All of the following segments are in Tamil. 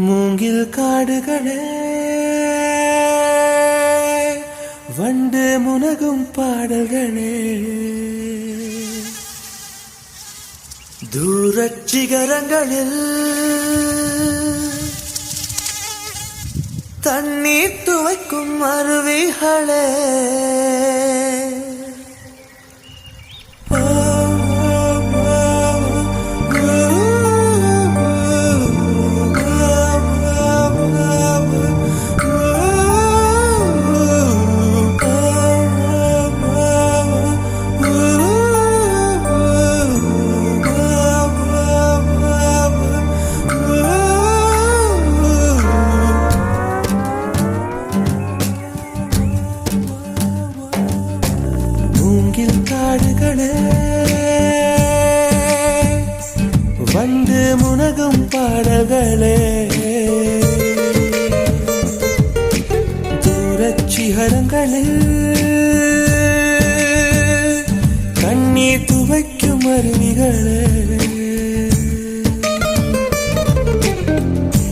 மூங்கில் காடுகளே வண்டு முனகும் பாடல்களே தூரச் சிகரங்களில் தண்ணீர் துவைக்கும் அருவிகளே காடுகளே வண்டு முனகும் பாடல்களே தூரச் சிகரங்களில் கண்ணீர் துவைக்கும் அருவிகளே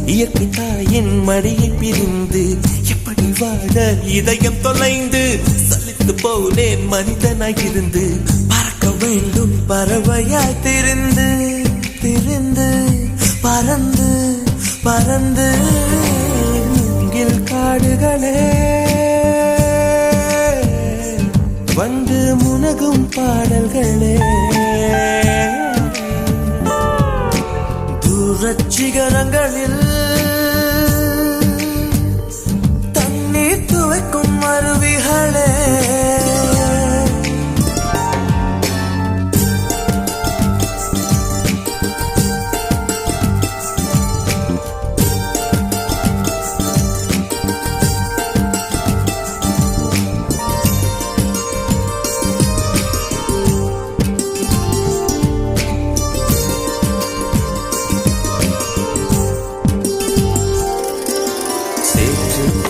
இயற்கை தாயின் மடியை பிரிந்து எப்படி வாழ இதயம் தொலைந்து சலித்து போனேன் மனிதனாயிருந்து பறக்க வேண்டும் பறவையாய் திரிந்து திரிந்து பறந்து பறந்து மூங்கில் காடுகளே வண்டு முனகும் பாடல்களே தூரச் சிகரங்களில் தண்ணீர் துவைக்கும் அருவிகளே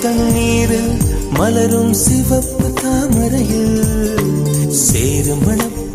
தண்ணீரில் மலரும் சிவப்பு தாமரையில் சேரும் மணப்ப